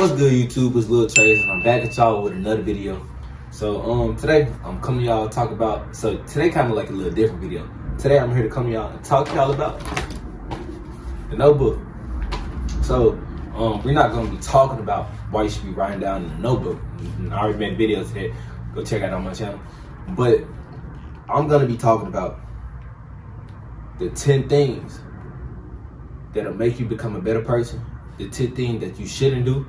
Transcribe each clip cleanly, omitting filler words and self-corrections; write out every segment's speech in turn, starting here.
What's good, YouTube? It's Lil Trace, and I'm back at y'all with another video. So today I'm coming to y'all to talk about. So today kind of like a little different video. Today I'm here to come to y'all and talk to y'all about the Notebook. So we're not gonna be talking about why you should be writing down in the Notebook. I already made a video today. Go check out on my channel. But I'm gonna be talking about the 10 things that'll make you become a better person, the 10 things that you shouldn't do,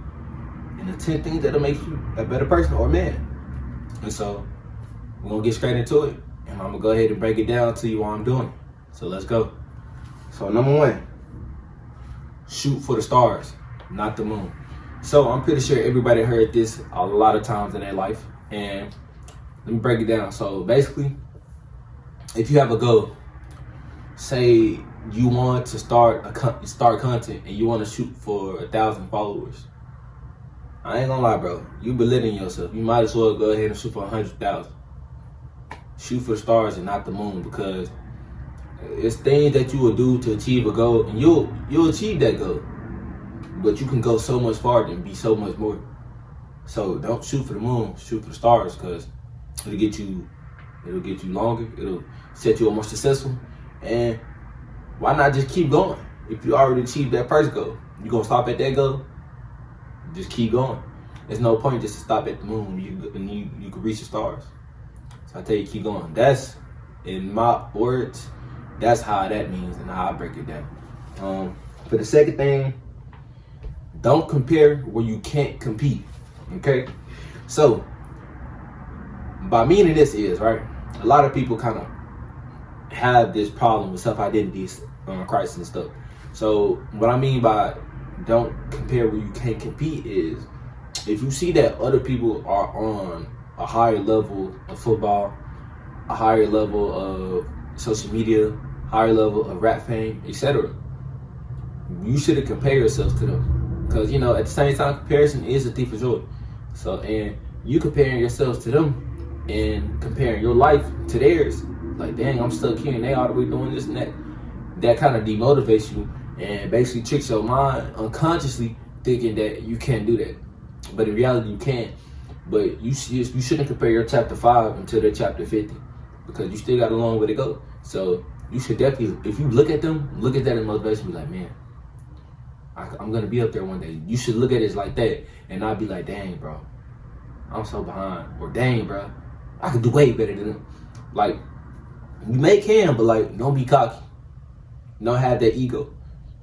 and the 10 things that'll make you a better person or man. And so we're gonna get straight into it, and I'm gonna go ahead and break it down to you while I'm doing it. So let's go. So number one, shoot for the stars, not the moon. So I'm pretty sure everybody heard this a lot of times in their life, and let me break it down. So basically, if you have a goal, say you want to start content and you want to shoot for 1,000 followers. I ain't gonna lie, bro. You belittling yourself. You might as well go ahead and shoot for 100,000. Shoot for the stars and not the moon, because it's things that you will do to achieve a goal, and you'll achieve that goal. But you can go so much farther and be so much more. So don't shoot for the moon. Shoot for the stars, because it'll get you longer. It'll set you up more successful. And why not just keep going? If you already achieved that first goal, you gonna stop at that goal? Just keep going. There's no point just to stop at the moon. You can reach the stars. So I tell you, keep going. That's, in my words, that's how that means and how I break it down. For the second thing, don't compare where you can't compete. Okay? So by meaning this is, right, a lot of people kind of have this problem with self-identity crisis and stuff. So what I mean by don't compare where you can't compete is, if you see that other people are on a higher level of football, a higher level of social media, higher level of rap fame, etc., you shouldn't compare yourself to them, because, you know, at the same time, comparison is a thief of joy. So, and you comparing yourselves to them and comparing your life to theirs, like, dang, I'm stuck here and they all the way doing this and that. That kind of demotivates you and basically tricks your mind unconsciously thinking that you can't do that. But in reality, you can. But you shouldn't compare your chapter 5 until their chapter 50, because you still got a long way to go. So you should definitely, if you look at them, look at that in motivation, be like, man, I'm gonna be up there one day. You should look at it like that and not be like, dang, bro, I'm so behind, or dang, bro, I could do way better than them. Like, you may can, but like, don't be cocky. Don't have that ego.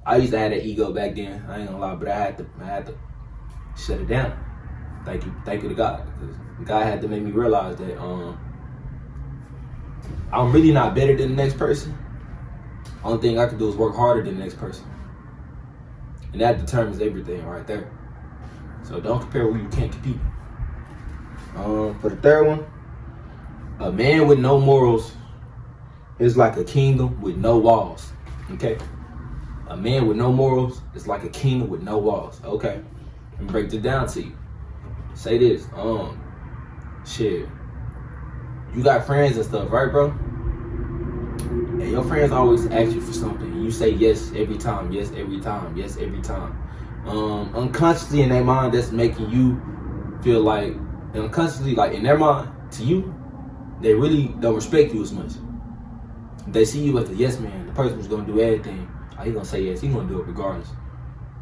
I used to have that ego back then. I ain't gonna lie, but I had to shut it down. Thank you to God, because God had to make me realize that I'm really not better than the next person. Only thing I can do is work harder than the next person, and that determines everything right there. So don't compare where you can't compete. For the third one, a man with no morals is like a kingdom with no walls. Okay? A man with no morals is like a kingdom with no walls. Okay? Let me break this down to you. Say this. Shit. You got friends and stuff, right, bro? And your friends always ask you for something. And you say yes every time, yes every time, yes every time. Unconsciously in their mind, that's making you feel like, unconsciously, like in their mind, to you, they really don't respect you as much. They see you as the yes man, the person who's gonna do everything. Oh, he's gonna say yes, he's gonna do it regardless.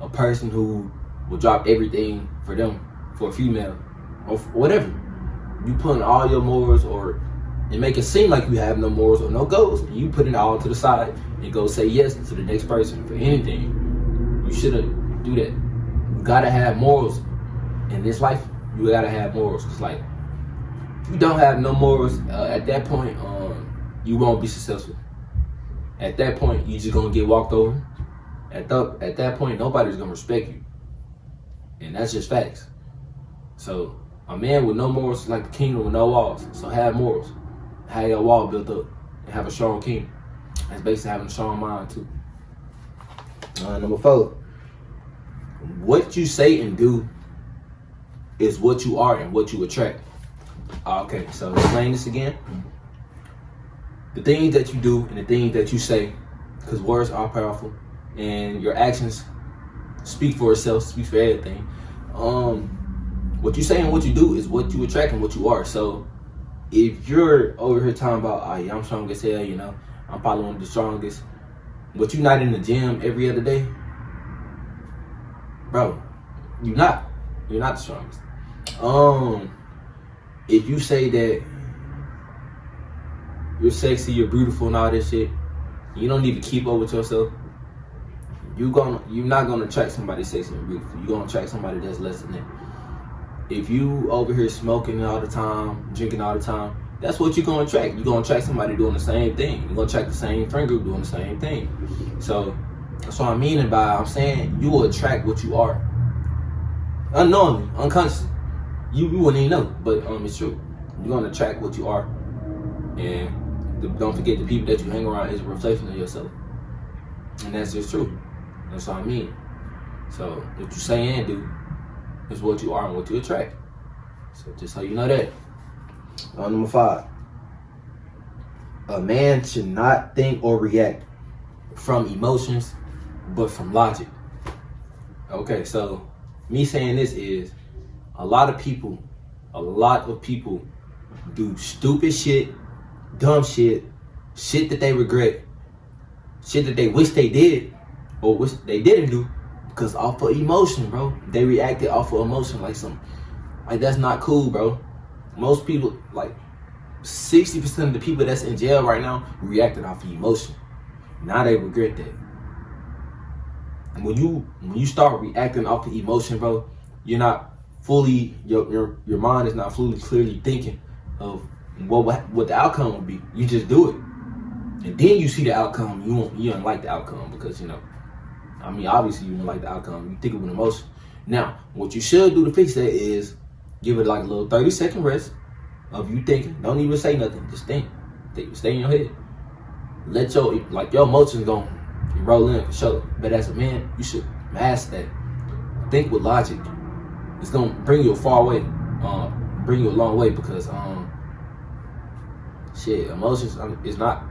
A person who will drop everything for them, for a female, or whatever. You putting all your morals, or and make it seem like you have no morals or no goals, and you put it all to the side and go say yes to the next person for anything. You shouldn't do that. You gotta have morals in this life. You gotta have morals. Cause like, if you don't have no morals, at that point, you won't be successful. At that point, you just gonna get walked over. At that point, nobody's gonna respect you, and that's just facts. So a man with no morals is like a kingdom with no walls. So have morals, have your wall built up, and have a strong kingdom. That's basically having a strong mind too. Number 4, what you say and do is what you are and what you attract. Okay, so explain this again. The things that you do and the things that you say, because words are powerful and your actions speak for itself, speak for everything. what you say and what you do is what you attract and what you are. So if you're over here talking about, oh yeah, I'm strong as hell, you know, I'm probably one of the strongest, but you're not in the gym every other day, bro, you're not the strongest. If you say that you're sexy, you're beautiful and all this shit, you don't need to keep up with yourself, you're not gonna attract somebody sexy and beautiful. You're gonna attract somebody that's less than that. If you over here smoking all the time, drinking all the time, that's what you're gonna attract. You're gonna attract somebody doing the same thing. You're gonna attract the same friend group doing the same thing. So that's what I'm meaning by, I'm saying you will attract what you are. Unknowingly, unconsciously. You wouldn't even know, but it's true. You're gonna attract what you are. And don't forget, the people that you hang around is a reflection of yourself. And that's just true. That's what I mean. So what you say and do is what you are and what you attract. So just so you know that. Number 5. A man should not think or react from emotions, but from logic. Okay, so me saying this is a lot of people do stupid shit, dumb shit, shit that they regret, shit that they wish they did or wish they didn't do, because off of emotion, bro. They reacted off of emotion, like that's not cool, bro. Most people, like 60% of the people that's in jail right now reacted off of emotion. Now they regret that. And when you start reacting off of emotion, bro, you're not fully, your mind is not fully clearly thinking of what the outcome will be. You just do it. And then you see the outcome, you don't like the outcome because, you know, I mean, obviously you don't like the outcome. You think it with emotion. Now, what you should do to fix that is give it like a little 30-second rest of you thinking. Don't even say nothing. Just think. Stay in your head. Let your emotions go roll in for sure. But as a man, you should master that. Think with logic. It's gonna bring you a far way. Bring you a long way because emotions is not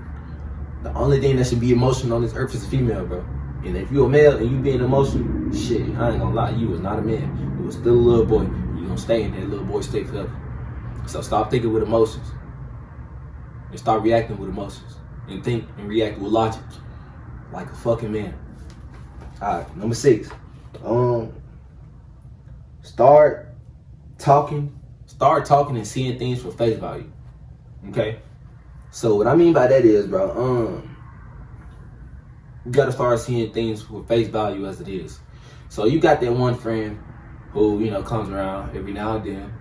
the only thing that should be emotional on this earth is a female, bro. And if you're a male and you being emotional, shit, I ain't gonna lie, you was not a man. You was still a little boy. You gonna stay in that little boy state forever. So stop thinking with emotions and start reacting with emotions and think and react with logic, like a fucking man. All right, number 6. Start talking and seeing things for face value. Okay. So what I mean by that is, bro, you gotta start seeing things for face value as it is. So you got that one friend who, you know, comes around every now and then,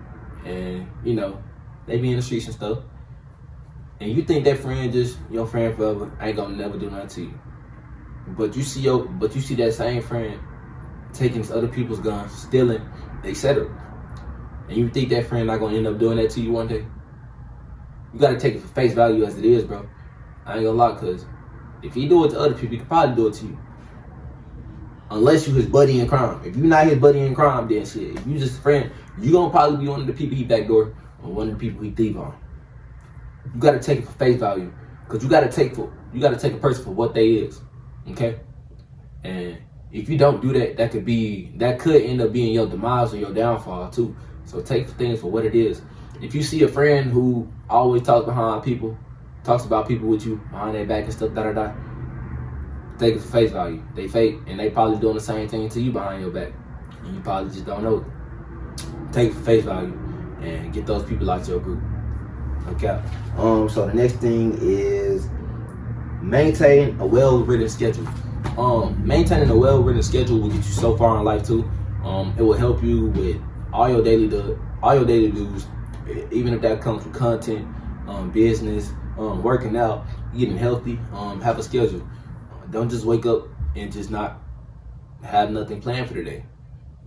and you know, they be in the streets and stuff, and you think that friend just your friend forever, ain't gonna never do nothing to you. But you see that same friend taking other people's guns, stealing, etc. And you think that friend not gonna end up doing that to you one day? You gotta take it for face value as it is, bro. I ain't gonna lie, cause if he do it to other people, he could probably do it to you. Unless you his buddy in crime. If you not his buddy in crime, then shit. If you just a friend, you gonna probably be one of the people he backdoor or one of the people he thieve on. You gotta take it for face value, cause you gotta take a person for what they is. Okay? And if you don't do that, that could end up being your demise or your downfall too. So take things for what it is. If you see a friend who always talks about people with you behind their back and stuff, take it for face value. They fake, and they probably doing the same thing to you behind your back, and you probably just don't know it. Take it for face value and get those people out your group. Okay. So the next thing is maintain a well-written schedule. Maintaining a well-written schedule will get you so far in life too. It will help you with all your daily dues, even if that comes from content, business, working out, getting healthy. Have a schedule. Don't just wake up and just not have nothing planned for the day.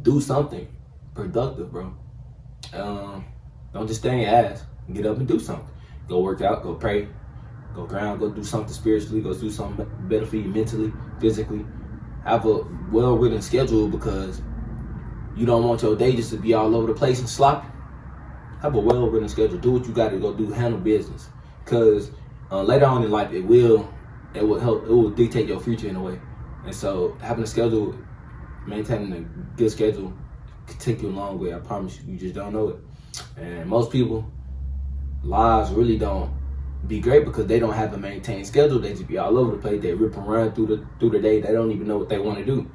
Do something productive, bro. Don't just stay in your ass. Get up and do something. Go work out, go pray, go ground, go do something spiritually, go do something better for you mentally, physically. Have a well-written schedule because you don't want your day just to be all over the place and sloppy. Have a well-written schedule. Do what you got to go do. Handle business. Because later on in life, it will dictate your future in a way. And so having a schedule, maintaining a good schedule can take you a long way. I promise you. You just don't know it. And most people, lives really don't be great because they don't have a maintained schedule. They just be all over the place. They rip and run through the day. They don't even know what they want to do.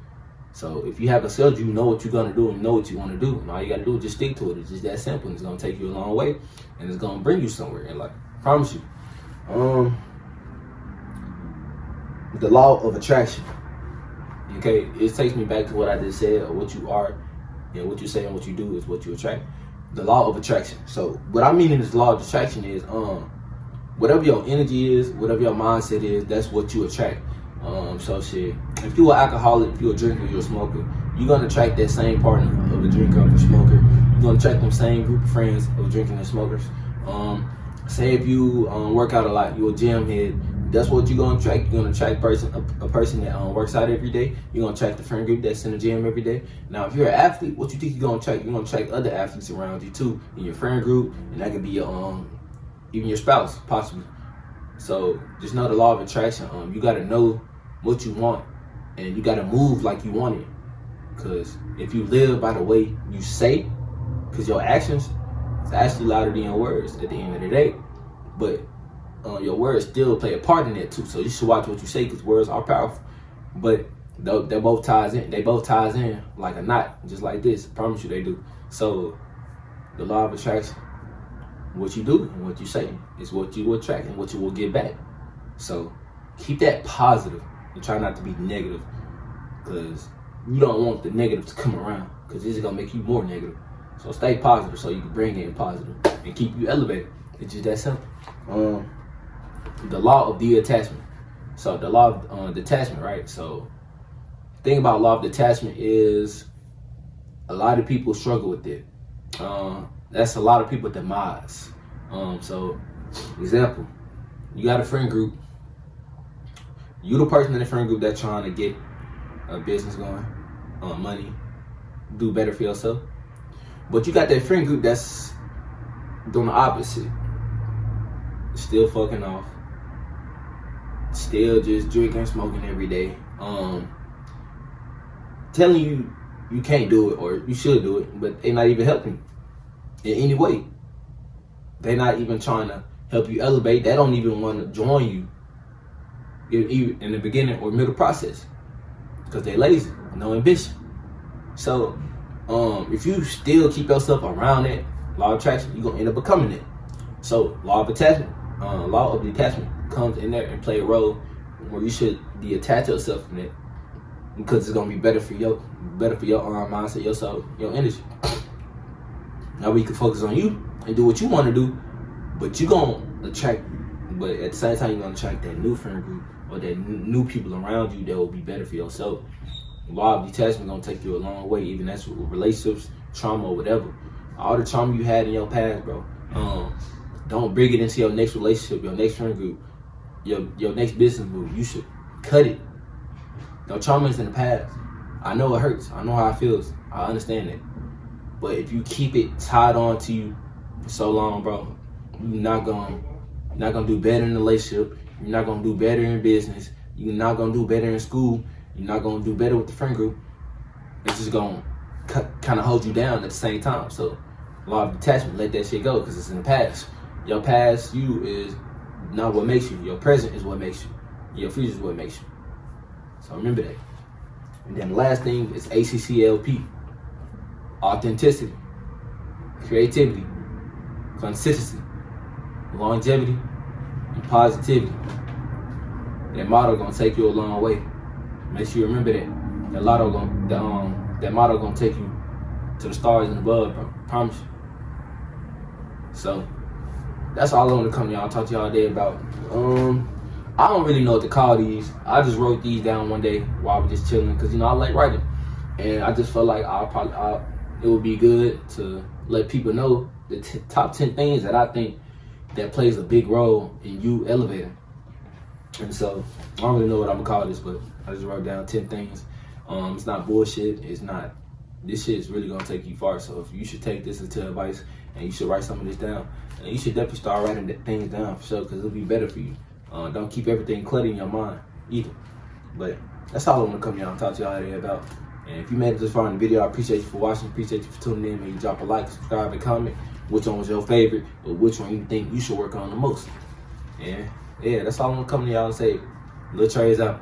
So if you have a schedule, you know what you're gonna do and you know what you want to do. And all you gotta do is just stick to it. It's just that simple. It's gonna take you a long way, and it's gonna bring you somewhere. And like, I promise you. The law of attraction. Okay, it takes me back to what I just said. Or what you are, and what you say and what you do is what you attract. The law of attraction. So what I mean in this law of attraction is, whatever your energy is, whatever your mindset is, that's what you attract. So shit, if you're an alcoholic, if you're a drinker, you're a smoker, you're gonna attract that same partner of a drinker, of a smoker. You're gonna attract them same group of friends of drinking and smokers. Say if you work out a lot, you're a gym head, that's what you're gonna attract. You're gonna attract a person that works out every day. You're gonna attract the friend group that's in the gym every day. Now, if you're an athlete, what you think you're gonna attract? You're gonna attract other athletes around you too, in your friend group, and that could be your even your spouse, possibly. So just know the law of attraction. You gotta know what you want, and you gotta move like you want it. Cause if you live by the way you say, cause your actions is actually louder than your words at the end of the day. But your words still play a part in that too. So you should watch what you say, cause words are powerful. But they both ties in. They both ties in like a knot, just like this. I promise you they do. So the law of attraction. What you do and what you say is what you will attract and what you will get back. So keep that positive and try not to be negative, because you don't want the negative to come around, because this is going to make you more negative. So stay positive so you can bring in positive and keep you elevated. It's just that simple. The law of detachment. So the law of detachment, right? So the thing about law of detachment is a lot of people struggle with it. That's a lot of people's demise. So, example, you got a friend group. You the person in the friend group that's trying to get a business going, money, do better for yourself. But you got that friend group that's doing the opposite. Still fucking off. Still just drinking and smoking every day. Telling you can't do it or you should do it, but they're not even helping you in any way. They're not even trying to help you elevate. They don't even want to join you in the beginning or middle process because they're lazy, no ambition. So if you still keep yourself around that law of attraction, you're gonna end up becoming it. So law of attachment, law of detachment comes in there and play a role where you should detach yourself from it, because it's gonna be better for your mindset, your soul, your energy. Now we can focus on you and do what you want to do, but you're gonna attract. But at the same time, you're gonna attract that new friend group or that new people around you that will be better for yourself. Law of detachment gonna take you a long way, even that's with relationships, trauma, or whatever. All the trauma you had in your past, bro. Don't bring it into your next relationship, your next friend group, your next business move. You should cut it. No trauma is in the past. I know it hurts. I know how it feels. I understand that. But if you keep it tied on to you for so long, bro, you're not gonna do better in the relationship. You're not gonna do better in business. You're not gonna do better in school. You're not gonna do better with the friend group. It's just gonna kind of hold you down at the same time. So, law of detachment, let that shit go because it's in the past. Your past you is not what makes you. Your present is what makes you. Your future is what makes you. So remember that. And then the last thing is ACCLP. Authenticity, creativity, consistency, longevity, and positivity. That motto gonna take you a long way. Make sure you remember that. That motto gonna take you to the stars and above, bro. Promise you. So that's all I want to come to y'all, talk to y'all today about. I don't really know what to call these. I just wrote these down one day while I was just chilling, because I like writing, and I just felt like it would be good to let people know the top 10 things that I think that plays a big role in you elevating. And so I don't really know what I'm gonna call this, but I just wrote down 10 things. It's not bullshit. It's not. This shit is really gonna take you far. So if you should take this into advice, and you should write some of this down, and you should definitely start writing things down for sure, because it'll be better for you. Don't keep everything cluttered in your mind either. But that's all I want to come here and talk to y'all today about. And if you made it this far in the video, I appreciate you for watching. Appreciate you for tuning in. Make you drop a like, subscribe, and comment. Which one was your favorite, or which one you think you should work on the most? And yeah, that's all I'm coming to y'all and say. Lil Trey's out.